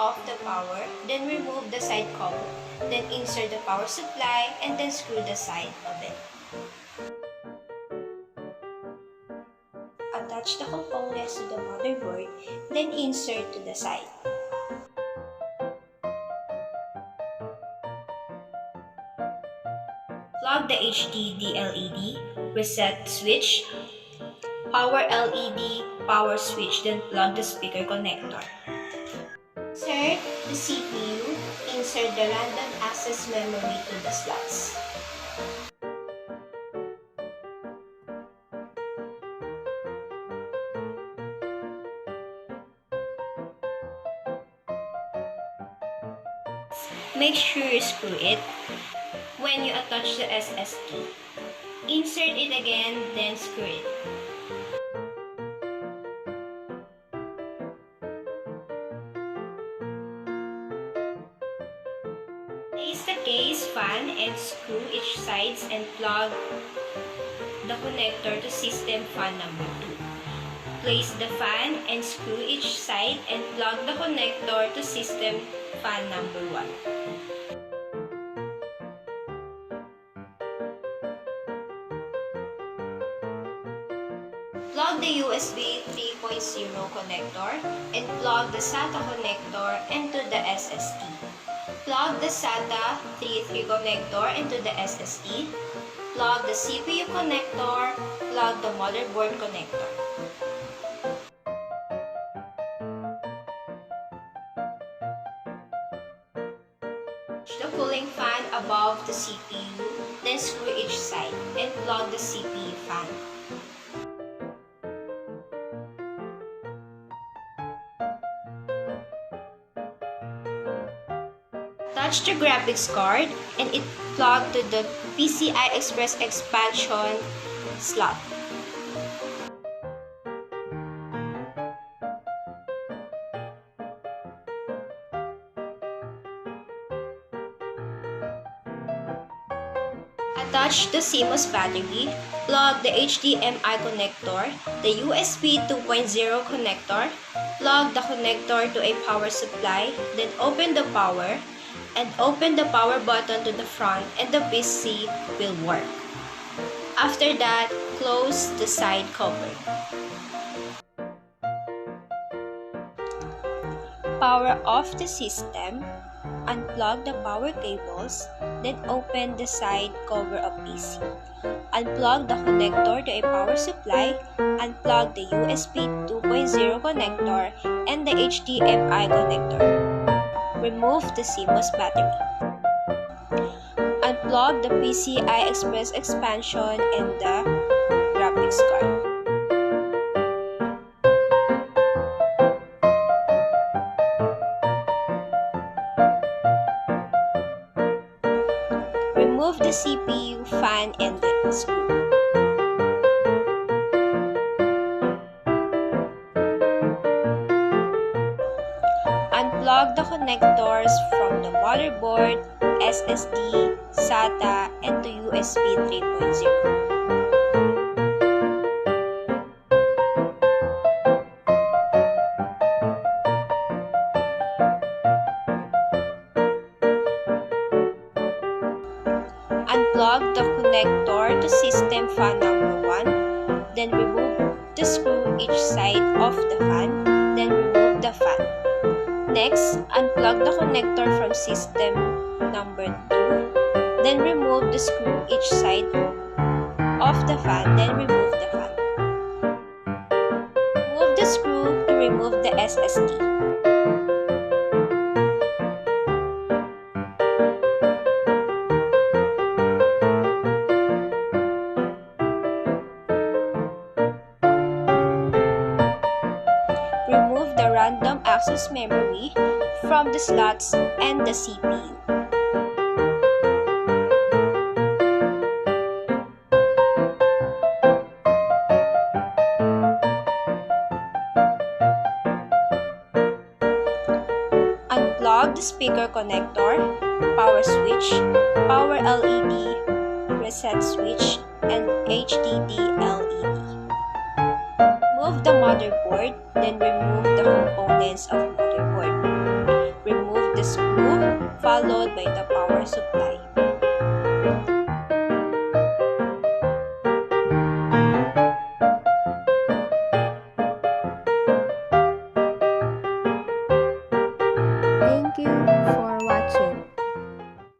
off the power, then remove the side cover. Then insert the power supply and then screw the side of it. Attach the components to the motherboard, then insert to the side. Plug the HDD LED, reset switch, power LED, power switch, then plug the speaker connector. Insert the CPU, insert the random access memory to the slots. Make sure you screw it when you attach the SSD. Insert it again, then screw it. Place the case, fan, and screw each sides and plug the connector to system fan number 2. Place the fan and screw each side and plug the connector to system fan number 1. Plug the USB 3.0 connector and plug the SATA connector into the SSD. Plug the SATA 3.3 connector into the SSD. Plug the CPU connector. Plug the motherboard connector. The cooling fan above the CPU, then screw each side and plug the CPU fan. Attach the graphics card and it plugged to the PCI Express expansion slot. Attach the CMOS battery, plug the HDMI connector, the USB 2.0 connector, plug the connector to a power supply, then open the power, and open the power button to the front and the PC will work. After that, close the side cover. Power off the system, unplug the power cables, then open the side cover of PC. Unplug the connector to a power supply, unplug the USB 2.0 connector and the HDMI connector. Remove the CMOS battery. Unplug the PCI Express expansion and the graphics card. Remove the CPU, fan, and the screw. Unplug the connectors from the motherboard, SSD, SATA, and to USB 3.0. Unplug the connector to system fan number 1, then remove the screw each side of the fan, then remove the fan. Next, unplug the connector from system number 2, then remove the screw each side of the fan, then remove the fan. Remove the screw to remove the SSD. Remove the random access memory from the slots and the CPU. Unplug the speaker connector, power switch, power LED, reset switch, and HDD LED. Remove the motherboard, then remove the components of motherboard. the screw followed by the power supply.